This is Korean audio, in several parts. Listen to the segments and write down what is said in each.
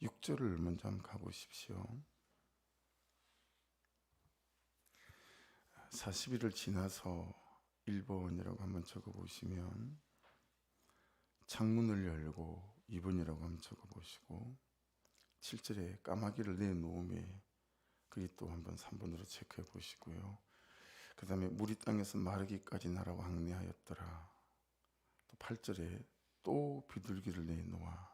6절을 먼저 한번 가보십시오. 40일을 지나서 1번이라고 한번 적어보시면, 창문을 열고 2번이라고 한번 적어보시고, 7절에 까마귀를 내놓음에 그리 또 한번 3번으로 체크해 보시고요. 그 다음에 물이 땅에서 마르기까지 나라고 항례하였더라. 또 8절에 또 비둘기를 내놓아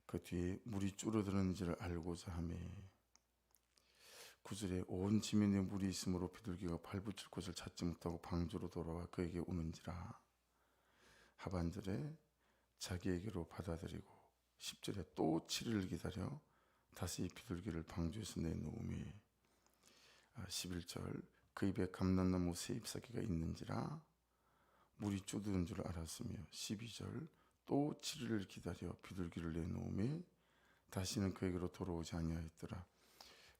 그 뒤에 물이 줄어드는지를 알고자 하며, 9절에 온 지면에 물이 있으므로 비둘기가 발붙일 곳을 찾지 못하고 방주로 돌아와 그에게 오는지라. 하반절에 자기에게로 받아들이고, 10절에 또 7일을 기다려 다시 비둘기를 방주에서 내놓으며, 11절 그 입에 감람나무 새 잎사귀가 있는지라 물이 줄어드는 줄 알았으며, 12절 또 7일을 기다려 비둘기를 내놓으며 다시는 그에게로 돌아오지 아니하였더라.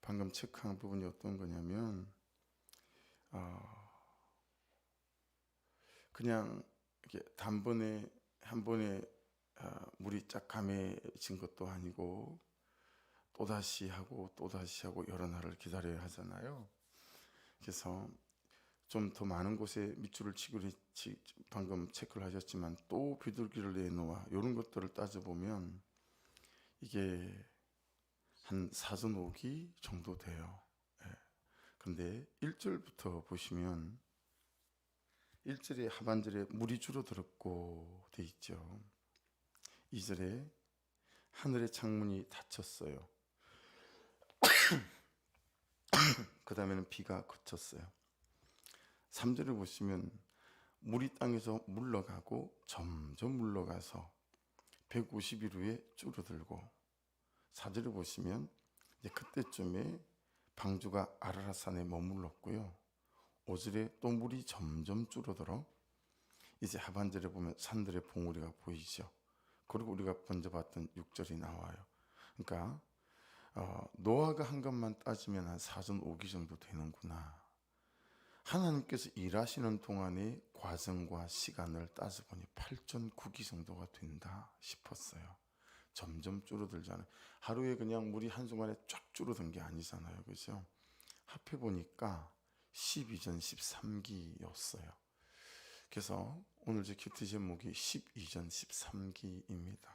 방금 체크한 부분이 어떤 거냐면, 그냥 이렇게 단번에 한 번에 물이 쫙 감해진 것도 아니고, 또다시 하고 또다시 하고 여러 날을 기다려야 하잖아요. 그래서 좀 더 많은 곳에 밑줄을 치기로 방금 체크를 하셨지만, 또 비둘기를 내놓아 이런 것들을 따져보면 이게 한 사전 오기 정도 돼요. 그런데 1절부터 보시면 1절에 하반절에 물이 줄어들었고 돼 있죠. 2절에 하늘의 창문이 닫혔어요. 그 다음에는 비가 그쳤어요. 3절을 보시면 물이 땅에서 물러가고 점점 물러가서 150일 후에 줄어들고, 4절을 보시면 이제 그때쯤에 방주가 아라랏산에 머물렀고요. 5절에 또 물이 점점 줄어들어 이제 하반절에 보면 산들의 봉우리가 보이죠. 그리고 우리가 먼저 봤던 6절이 나와요. 그러니까 노아가 한 것만 따지면 한 사전 5기 정도 되는구나. 하나님께서 일하시는 동안의 과정과 시간을 따져보니 8전 9기 정도가 된다 싶었어요. 점점 줄어들잖아요. 하루에 그냥 물이 한순간에 쫙 줄어든 게 아니잖아요. 그죠? 합해보니까 12전 13기였어요. 그래서 오늘 제 큐티 제목이 12전 13기입니다.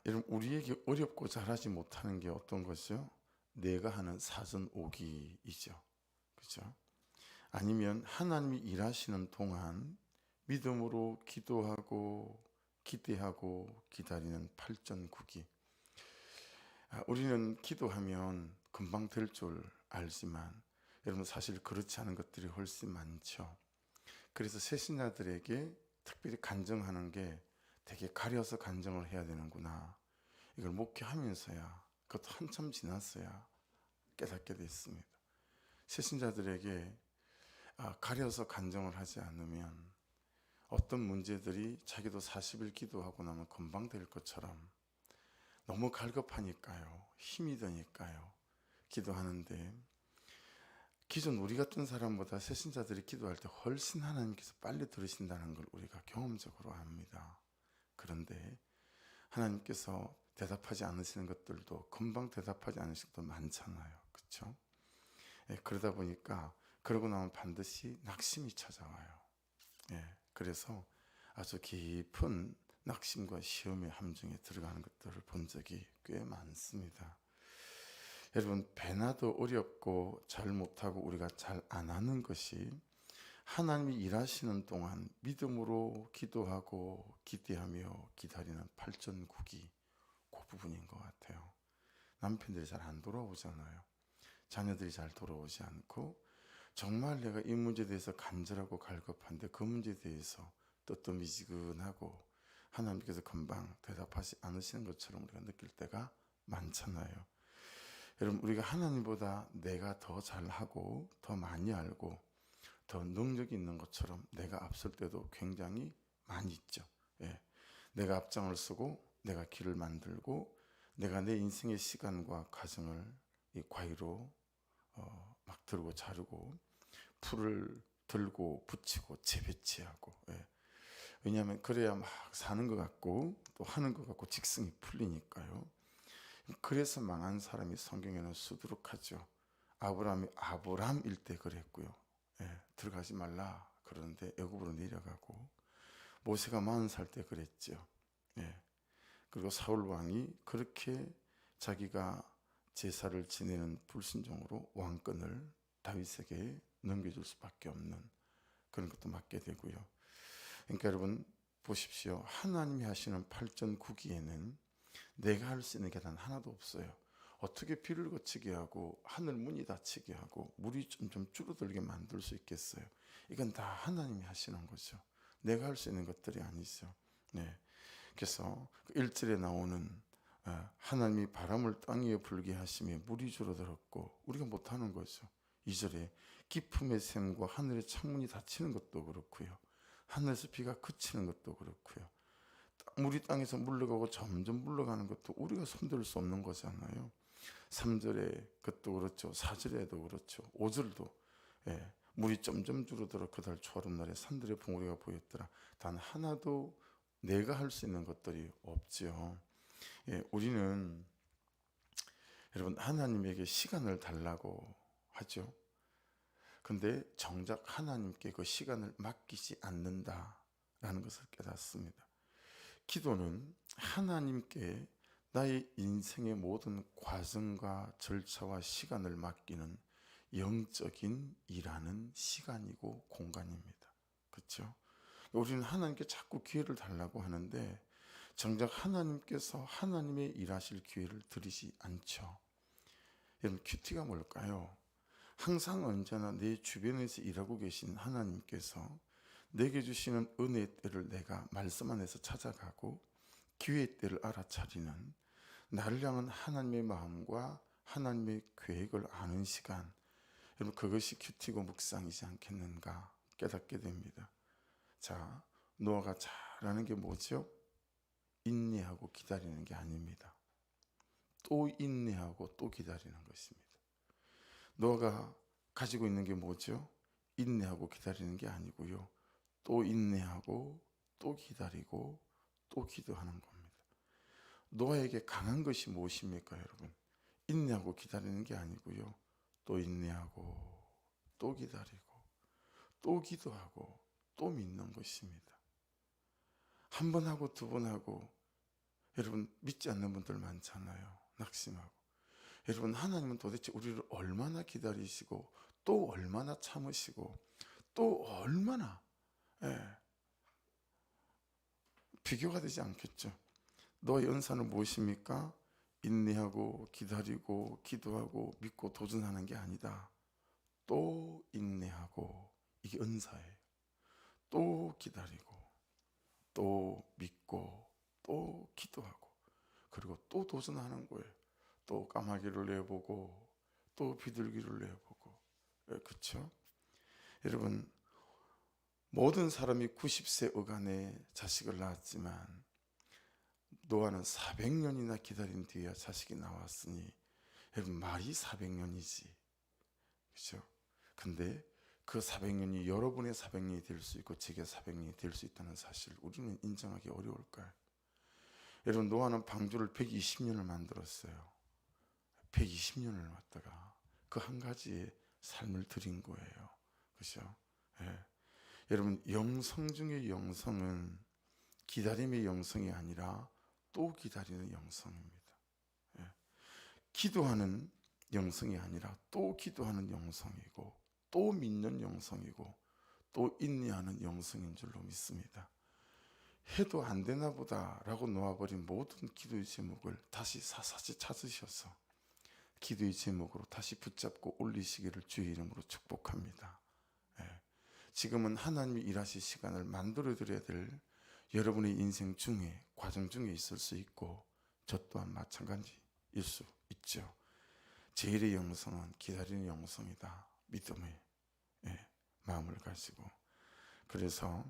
여러분, 우리에게 어렵고 잘하지 못하는 게 어떤 것이요? 내가 하는 사전 5기이죠. 그죠? 아니면 하나님이 일하시는 동안 믿음으로 기도하고 기대하고 기다리는 8전 9기. 우리는 기도하면 금방 될 줄 알지만 여러분, 사실 그렇지 않은 것들이 훨씬 많죠. 그래서 새신자들에게 특별히 간증하는 게 되게 가려서 간증을 해야 되는구나, 이걸 목회하면서야, 그것도 한참 지났어야 깨닫게 됐습니다. 새신자들에게 가려서 간증을 하지 않으면 어떤 문제들이 자기도 40일 기도하고 나면 금방 될 것처럼 너무 갈급하니까요, 힘이 드니까요 기도하는데, 기존 우리 같은 사람보다 새신자들이 기도할 때 훨씬 하나님께서 빨리 들으신다는 걸 우리가 경험적으로 압니다. 그런데 하나님께서 대답하지 않으시는 것들도 금방 대답하지 않으시는 것도 많잖아요. 그렇죠? 그러다 보니까 그러고 나면 반드시 낙심이 찾아와요. 그래서 아주 깊은 낙심과 시험의 함정에 들어가는 것들을 본 적이 꽤 많습니다. 여러분, 배나도 어렵고 잘 못하고 우리가 잘 안 하는 것이 하나님이 일하시는 동안 믿음으로 기도하고 기대하며 기다리는 8전 9기, 그 부분인 것 같아요. 남편들이 잘 안 돌아오잖아요. 자녀들이 잘 돌아오지 않고, 정말 내가 이 문제에 대해서 간절하고 갈급한데 그 문제에 대해서 뜨뜻미지근하고 하나님께서 금방 대답하지 않으시는 것처럼 우리가 느낄 때가 많잖아요. 여러분, 우리가 하나님보다 내가 더 잘하고 더 많이 알고 더 능력이 있는 것처럼 내가 앞설 때도 굉장히 많이 있죠. 내가 앞장을 서고 내가 길을 만들고 내가 내 인생의 시간과 과정을 이 과위로 막 들고 자르고 풀을 들고 붙이고 재배치하고, 왜냐하면 그래야 막 사는 것 같고 또 하는 것 같고 직성이 풀리니까요. 그래서 망한 사람이 성경에는 수두룩하죠. 아브라함이 아브람일 때 그랬고요. 들어가지 말라 그러는데 애굽으로 내려가고, 모세가 40살 때 그랬죠. 그리고 사울 왕이 그렇게 자기가 제사를 지내는 불순종으로 왕권을 다윗에게 넘겨줄 수밖에 없는 그런 것도 맞게 되고요. 그러니까 여러분 보십시오. 하나님이 하시는 팔전구기에는 내가 할 수 있는 게 단 하나도 없어요. 어떻게 비를 그치게 하고 하늘 문이 닫히게 하고 물이 점점 줄어들게 만들 수 있겠어요? 이건 다 하나님이 하시는 거죠. 내가 할 수 있는 것들이 아니죠. 그래서 1절에 나오는 하나님이 바람을 땅 위에 불게 하시며 물이 줄어들었고, 우리가 못하는 거죠. 2절에 기품의 샘과 하늘의 창문이 닫히는 것도 그렇고요. 하늘에서 비가 그치는 것도 그렇고요. 물이 땅에서 물러가고 점점 물러가는 것도 우리가 손댈 수 없는 거잖아요. 3절에 그것도 그렇죠. 4절에도 그렇죠. 5절도 물이 점점 줄어들어 그달 초하룻날에 산들의 봉우리가 보였더라. 단 하나도 내가 할 수 있는 것들이 없죠. 우리는 여러분 하나님에게 시간을 달라고 하죠. 근데 정작 하나님께 그 시간을 맡기지 않는다라는 것을 깨닫습니다. 기도는 하나님께 나의 인생의 모든 과정과 절차와 시간을 맡기는 영적인 일하는 시간이고 공간입니다. 그렇죠? 우리는 하나님께 자꾸 기회를 달라고 하는데 정작 하나님께서 하나님의 일하실 기회를 드리지 않죠. 여러분 큐티가 뭘까요? 항상 언제나 내 주변에서 일하고 계신 하나님께서 내게 주시는 은혜의 때를 내가 말씀 안에서 찾아가고 기회의 때를 알아차리는, 나를 향한 하나님의 마음과 하나님의 계획을 아는 시간, 여러분 그것이 큐티고 묵상이지 않겠는가 깨닫게 됩니다. 자, 노아가 잘하는 게 뭐죠? 인내하고 기다리는 게 아닙니다. 또 인내하고 또 기다리는 것입니다. 노아가 가지고 있는 게 뭐죠? 인내하고 기다리는 게 아니고요. 또 인내하고 또 기다리고 또 기도하는 겁니다. 노아에게 강한 것이 무엇입니까, 여러분? 인내하고 기다리는 게 아니고요. 또 인내하고 또 기다리고 또 기도하고 또 믿는 것입니다. 한 번 하고 두 번 하고 여러분 믿지 않는 분들 많잖아요. 낙심하고. 여러분 하나님은 도대체 우리를 얼마나 기다리시고 또 얼마나 참으시고 또 얼마나 비교가 되지 않겠죠. 너의 은사는 무엇입니까? 인내하고 기다리고 기도하고 믿고 도전하는 게 아니다. 또 인내하고, 이게 은사예요. 또 기다리고 또 믿고 또 기도하고 그리고 또 도전하는 거예요. 또 까마귀를 내보고 또 비둘기를 내보고. 그렇죠? 여러분 모든 사람이 90세 어간에 자식을 낳았지만 노아는 400년이나 기다린 뒤에 자식이 나왔으니 여러분 말이 400년이지. 그렇죠? 근데 그 400년이 여러분의 400년이 될 수 있고 제게 400년이 될 수 있다는 사실 우리는 인정하기 어려울까요? 여러분 노아는 방주를 120년을 만들었어요. 120년을 왔다가 그 한 가지의 삶을 드린 거예요. 그렇죠? 여러분 영성 중의 영성은 기다림의 영성이 아니라 또 기다리는 영성입니다. 기도하는 영성이 아니라 또 기도하는 영성이고 또 믿는 영성이고 또 인내하는 영성인 줄로 믿습니다. 해도 안 되나 보다 라고 놓아버린 모든 기도의 제목을 다시 사사시 찾으셔서 기도의 제목으로 다시 붙잡고 올리시기를 주의 이름으로 축복합니다. 지금은 하나님이 일하실 시간을 만들어 드려야 될 여러분의 인생 중에 과정 중에 있을 수 있고 저 또한 마찬가지일 수 있죠. 제일의 영성은 기다리는 영성이다. 믿음의 마음을 가지고. 그래서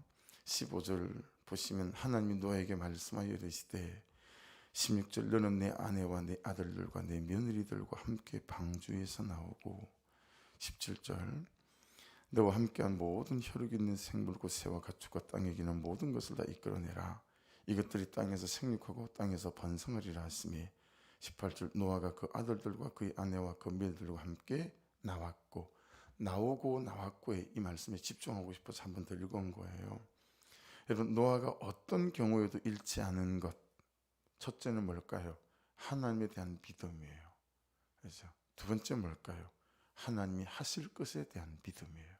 15절 보시면 하나님이 노아에게 말씀하여 이르시되 16절 너는 내 아내와 내 아들들과 내 며느리들과 함께 방주에서 나오고 17절 너와 함께한 모든 혈육 있는 생물과 새와 가축과 땅에 기는 모든 것을 다 이끌어내라. 이것들이 땅에서 생육하고 땅에서 번성하리라 하시니 18절 노아가 그 아들들과 그의 아내와 그 며느리들과 함께 나왔고의 이 말씀에 집중하고 싶어서 한 번 더 읽은 거예요. 여러분, 노아가 어떤 경우에도 잃지 않은 것, 첫째는 뭘까요? 하나님에 대한 믿음이에요. 그렇죠? 두 번째 뭘까요? 하나님이 하실 것에 대한 믿음이에요.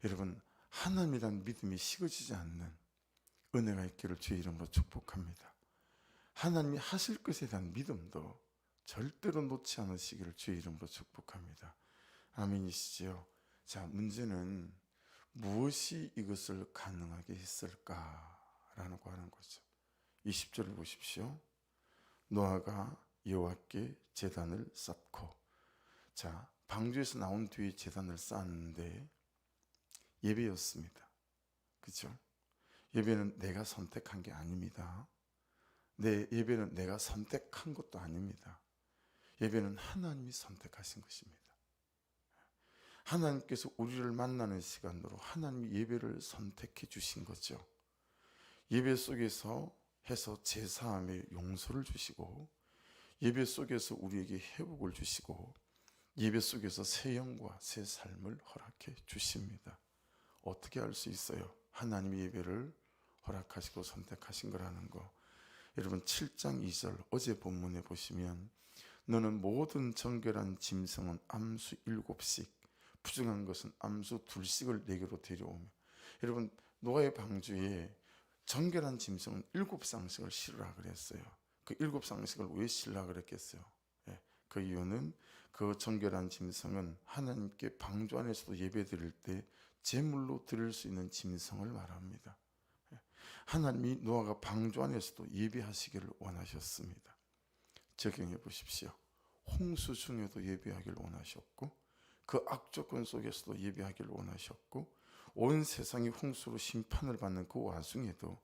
여러분, 하나님에 대한 믿음이 식어지지 않는 은혜가 있기를 주의 이름으로 축복합니다. 하나님이 하실 것에 대한 믿음도 절대로 놓지 않으시기를 주의 이름으로 축복합니다. 아멘이시죠? 자, 문제는 무엇이 이것을 가능하게 했을까라고 하는 거죠. 20절을 보십시오. 노아가 여호와께 제단을 쌓고, 자, 방주에서 나온 뒤에 제단을 쌓았는데 예배였습니다. 그렇죠? 예배는 내가 선택한 게 아닙니다. 내 예배는 내가 선택한 것도 아닙니다. 예배는 하나님이 선택하신 것입니다. 하나님께서 우리를 만나는 시간으로 하나님이 예배를 선택해 주신 거죠. 예배 속에서 해서 제사함의 용서를 주시고, 예배 속에서 우리에게 회복을 주시고, 예배 속에서 새 영과 새 삶을 허락해 주십니다. 어떻게 알 수 있어요? 하나님이 예배를 허락하시고 선택하신 거라는 거. 여러분, 7장 2절 어제 본문에 보시면 너는 모든 정결한 짐승은 암수 7씩 부정한 것은 암수 2씩을 내게로 데려오며, 여러분, 노아의 방주에 정결한 짐승은 7쌍씩을 실으라 그랬어요. 그 7쌍씩을 왜 실으라 그랬겠어요? 그 이유는 그 정결한 짐승은 하나님께 방주 안에서도 예배 드릴 때 제물로 드릴 수 있는 짐승을 말합니다. 하나님이 노아가 방주 안에서도 예배하시기를 원하셨습니다. 적용해 보십시오. 홍수 중에도 예배하기를 원하셨고, 그 악조건 속에서도 예배하기를 원하셨고, 온 세상이 홍수로 심판을 받는 그 와중에도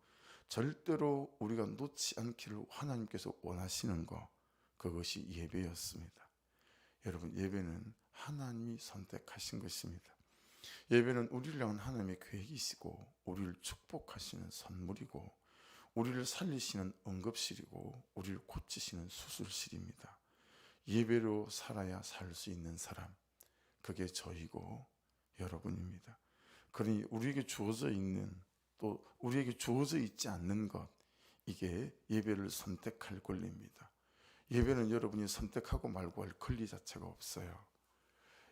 절대로 우리가 놓지 않기를 하나님께서 원하시는 것, 그것이 예배였습니다. 여러분, 예배는 하나님이 선택하신 것입니다. 예배는 우리를 향한 하나님의 계획이시고, 우리를 축복하시는 선물이고, 우리를 살리시는 응급실이고, 우리를 고치시는 수술실입니다. 예배로 살아야 살 수 있는 사람, 그게 저이고 여러분입니다. 그러니 우리에게 주어져 있는, 또 우리에게 주어져 있지 않는 것, 이게 예배를 선택할 권리입니다. 예배는 여러분이 선택하고 말고 할 권리 자체가 없어요.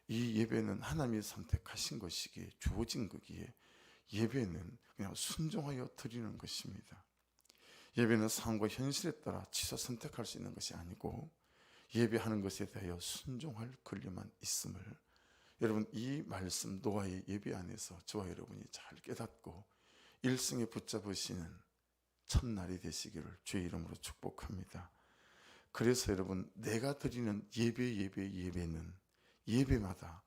이 예배는 하나님이 선택하신 것이기에, 주어진 거기에, 예배는 그냥 순종하여 드리는 것입니다. 예배는 상황과 현실에 따라 취사 선택할 수 있는 것이 아니고, 예배하는 것에 대하여 순종할 권리만 있음을, 여러분, 이 말씀 노아의 예배 안에서 저와 여러분이 잘 깨닫고 일생에 붙잡으시는 첫날이 되시기를 주의 이름으로 축복합니다. 그래서 여러분, 내가 드리는 예배는 예배마다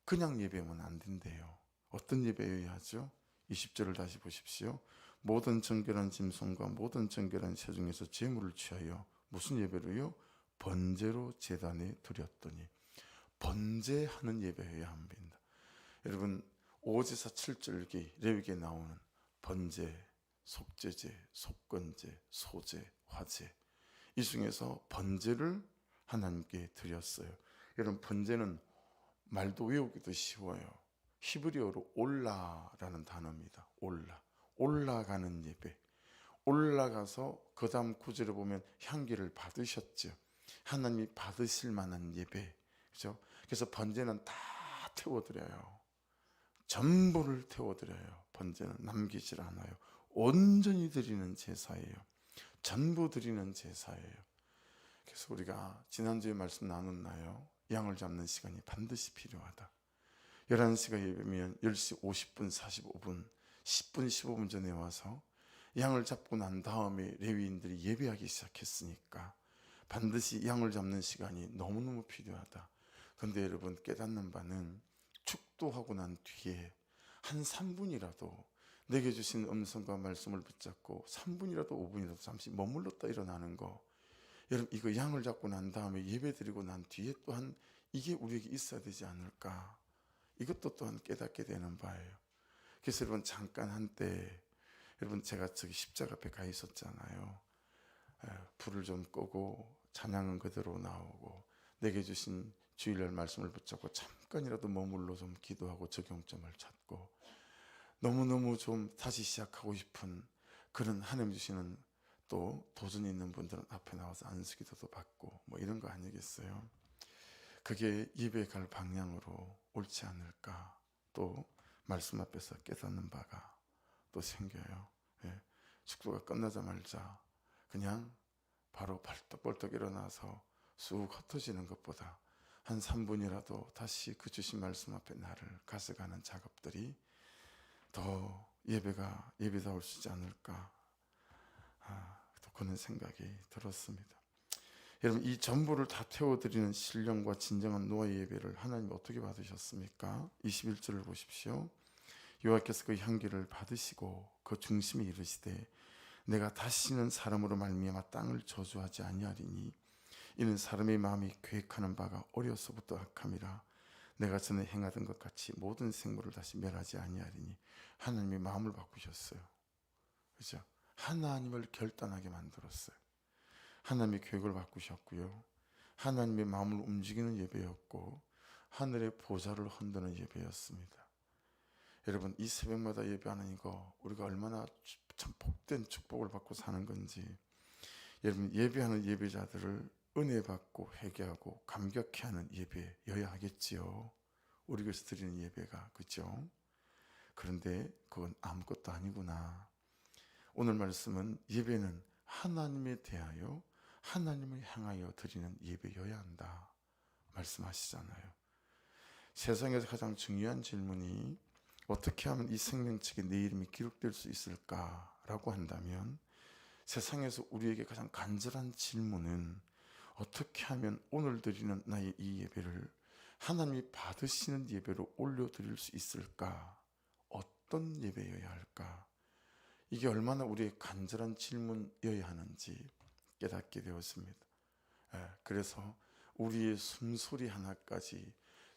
그냥 예배면 안 된대요. 어떤 예배여야 하죠? 20절을 다시 보십시오. 모든 정결한 짐승과 모든 정결한 새 중에서 제물을 취하여 무슨 예배로요? 번제로 제단에 드렸더니. 번제하는 예배여야 합니다. 여러분, 오제사 7절기 레위기에 나오는 번제, 속죄제, 속건제, 소제, 화제, 이 중에서 번제를 하나님께 드렸어요. 여러분, 번제는 말도 외우기도 쉬워요. 히브리어로 올라라는 단어입니다. 올라가는 예배. 올라가서 그 다음 구절을 보면 향기를 받으셨죠. 하나님이 받으실 만한 예배. 그렇죠? 그래서 번제는 다 태워드려요. 전부를 태워드려요. 번제는 남기질 않아요. 온전히 드리는 제사예요. 전부 드리는 제사예요. 그래서 우리가 지난주에 말씀 나눴나요? 양을 잡는 시간이 반드시 필요하다. 11시가 예배면 10시 50분, 45분, 10분, 15분 전에 와서 양을 잡고 난 다음에 레위인들이 예배하기 시작했으니까 반드시 양을 잡는 시간이 너무너무 필요하다. 그런데 여러분, 깨닫는 바는 축도하고 난 뒤에 한 3분이라도 내게 주신 음성과 말씀을 붙잡고 3분이라도 5분이라도 잠시 머물렀다 일어나는 거, 여러분, 이거 양을 잡고 난 다음에 예배 드리고 난 뒤에 또한 이게 우리에게 있어야 되지 않을까. 이것도 또한 깨닫게 되는 바예요. 그래서 여러분 잠깐 한때 여러분 제가 저기 십자가 앞에 가 있었잖아요. 불을 좀 끄고 찬양은 그대로 나오고 내게 주신 주일날 말씀을 붙잡고 잠깐이라도 머물러 좀 기도하고 적용점을 찾고 너무너무 좀 다시 시작하고 싶은 그런 하나님 주시는 또 도전이 있는 분들은 앞에 나와서 안수기도도 받고 뭐 이런 거 아니겠어요? 그게 예배에 갈 방향으로 옳지 않을까. 또 말씀 앞에서 깨닫는 바가 또 생겨요. 예. 축도가 끝나자마자 그냥 바로 벌떡벌떡 일어나서 쑥 흩어지는 것보다 한 3분이라도 다시 그 주신 말씀 앞에 나를 가져가는 작업들이 더 예배가 예배다울 수 있지 않을까. 또 그런 생각이 들었습니다. 여러분, 이 전부를 다 태워드리는 신령과 진정한 노아의 예배를 하나님 어떻게 받으셨습니까? 21절을 보십시오. 여호와께서 그 향기를 받으시고 그 중심에 이르시되 내가 다시는 사람으로 말미암아 땅을 저주하지 아니하리니 이는 사람의 마음이 계획하는 바가 어려서부터 악함이라. 내가 전에 행하던 것 같이 모든 생물을 다시 멸하지 아니하리니. 하나님이 마음을 바꾸셨어요. 그죠? 하나님을 결단하게 만들었어요. 하나님의 계획을 바꾸셨고요. 하나님의 마음을 움직이는 예배였고 하늘의 보좌를 흔드는 예배였습니다. 여러분, 이 새벽마다 예배하는 이거 우리가 얼마나 참 복된 축복을 받고 사는 건지, 여러분 예배하는 예배자들을 은혜 받고 회개하고 감격해하는 예배여야 하겠지요. 우리 교회에서 드리는 예배가, 그렇죠? 그런데 그건 아무것도 아니구나. 오늘 말씀은 예배는 하나님에 대하여 하나님을 향하여 드리는 예배여야 한다 말씀하시잖아요. 세상에서 가장 중요한 질문이 어떻게 하면 이 생명책에 내 이름이 기록될 수 있을까라고 한다면, 세상에서 우리에게 가장 간절한 질문은 어떻게 하면 오늘 드리는 나의 이 예배를 하나님이 받으시는 예배로 올려드릴 수 있을까? 어떤 예배여야 할까? 이게 얼마나 우리의 간절한 질문이어야 하는지 깨닫게 되었습니다. 그래서 우리의 숨소리 하나까지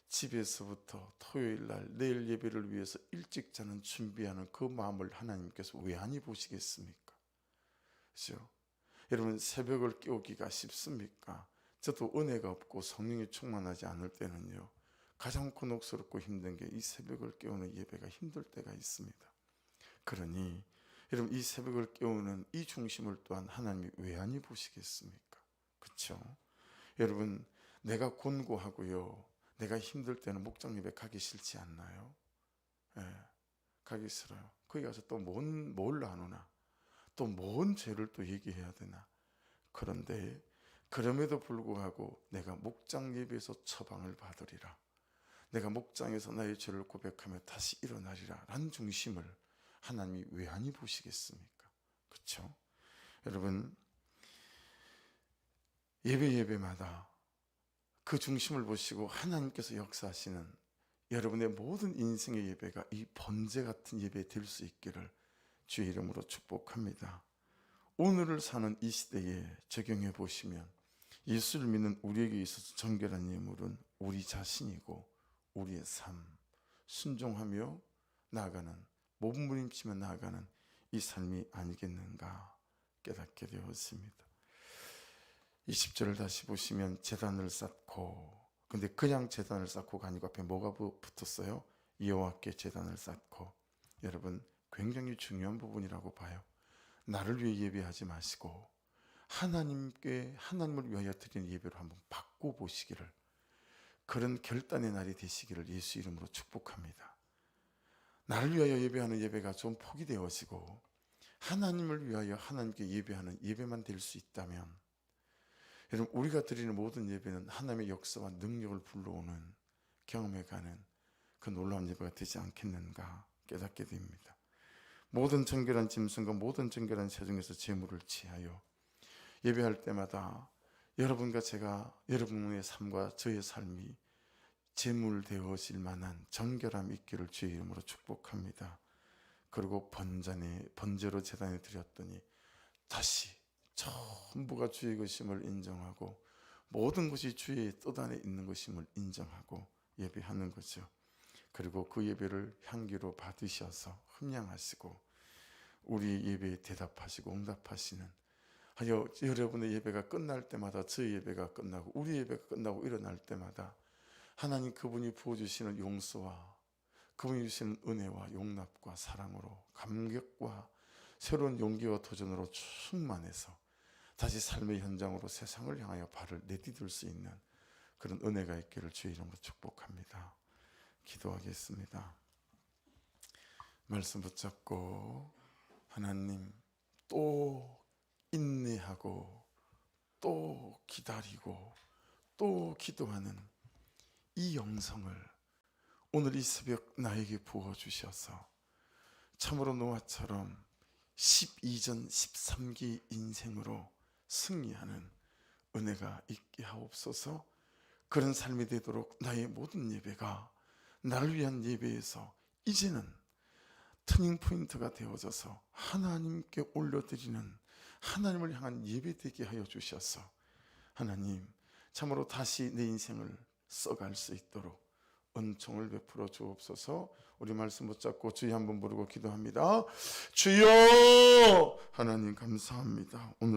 집에서부터 토요일 날 내일 예배를 위해서 일찍 자는 준비하는 그 마음을 하나님께서 왜 안 보시겠습니까? 그렇죠? 여러분, 새벽을 깨우기가 쉽습니까? 저도 은혜가 없고 성령이 충만하지 않을 때는요, 가장 곤혹스럽고 힘든 게 이 새벽을 깨우는 예배가 힘들 때가 있습니다. 그러니 여러분, 이 새벽을 깨우는 이 중심을 또한 하나님이 왜 안 보시겠습니까? 그렇죠? 여러분, 내가 곤고하고요, 내가 힘들 때는 목장 예배 가기 싫지 않나요? 가기 싫어요. 거기 가서 또 뭘 나누나, 또 뭔 죄를 또 얘기해야 되나. 그런데 그럼에도 불구하고 내가 목장 예배에서 처방을 받으리라, 내가 목장에서 나의 죄를 고백하며 다시 일어나리라 라는 중심을 하나님이 왜 안 보시겠습니까? 그렇죠? 여러분, 예배마다 그 중심을 보시고 하나님께서 역사하시는 여러분의 모든 인생의 예배가 이 번제 같은 예배 될 수 있기를 주의 이름으로 축복합니다. 오늘을 사는 이 시대에 적용해 보시면 예수를 믿는 우리에게 있어서 정결한 예물은 우리 자신이고 우리의 삶, 순종하며 나아가는, 몸부림치며 나아가는 이 삶이 아니겠는가 깨닫게 되었습니다. 20절을 다시 보시면 제단을 쌓고, 근데 그냥 제단을 쌓고가 아니고 앞에 뭐가 붙었어요? 여호와께 제단을 쌓고. 여러분, 굉장히 중요한 부분이라고 봐요. 나를 위해 예배하지 마시고 하나님을 위하여 드리는 예배로 한번 바꿔보시기를, 그런 결단의 날이 되시기를 예수 이름으로 축복합니다. 나를 위하여 예배하는 예배가 좀 포기되어지고 하나님을 위하여 하나님께 예배하는 예배만 될 수 있다면, 여러분, 우리가 드리는 모든 예배는 하나님의 역사와 능력을 불러오는, 경험해가는 그 놀라운 예배가 되지 않겠는가 깨닫게 됩니다. 모든 정결한 짐승과 모든 정결한 새 중에서 제물을 취하여 예배할 때마다 여러분과 제가, 여러분의 삶과 저의 삶이 제물 되어질 만한 정결함이 있기를 주의 이름으로 축복합니다. 그리고 번제로 제단에 드렸더니 다시 전부가 주의 것임을 인정하고 모든 것이 주의 뜻 안에 있는 것임을 인정하고 예배하는 거죠. 그리고 그 예배를 향기로 받으셔서 흠양하시고 우리 예배에 대답하시고 응답하시는 하여 여러분의 예배가 끝날 때마다 저희 예배가 끝나고 우리 예배가 끝나고 일어날 때마다 하나님 그분이 부어주시는 용서와 그분이 주시는 은혜와 용납과 사랑으로 감격과 새로운 용기와 도전으로 충만해서 다시 삶의 현장으로 세상을 향하여 발을 내디딜 수 있는 그런 은혜가 있기를 주의 이름으로 축복합니다. 기도하겠습니다. 말씀 붙잡고 하나님 또 인내하고 또 기다리고 또 기도하는 이 영성을 오늘 이 새벽 나에게 부어주셔서 참으로 노아처럼 12전 13기 인생으로 승리하는 은혜가 있게 하옵소서. 그런 삶이 되도록 나의 모든 예배가 나를 위한 예배에서 이제는 터닝포인트가 되어져서 하나님께 올려드리는 하나님을 향한 예배 되게 하여 주셔서 하나님 참으로 다시 내 인생을 써갈 수 있도록 은총을 베풀어 주옵소서. 우리 말씀 붙잡고 주여 한번 부르고 기도합니다. 주여! 하나님 감사합니다. 오늘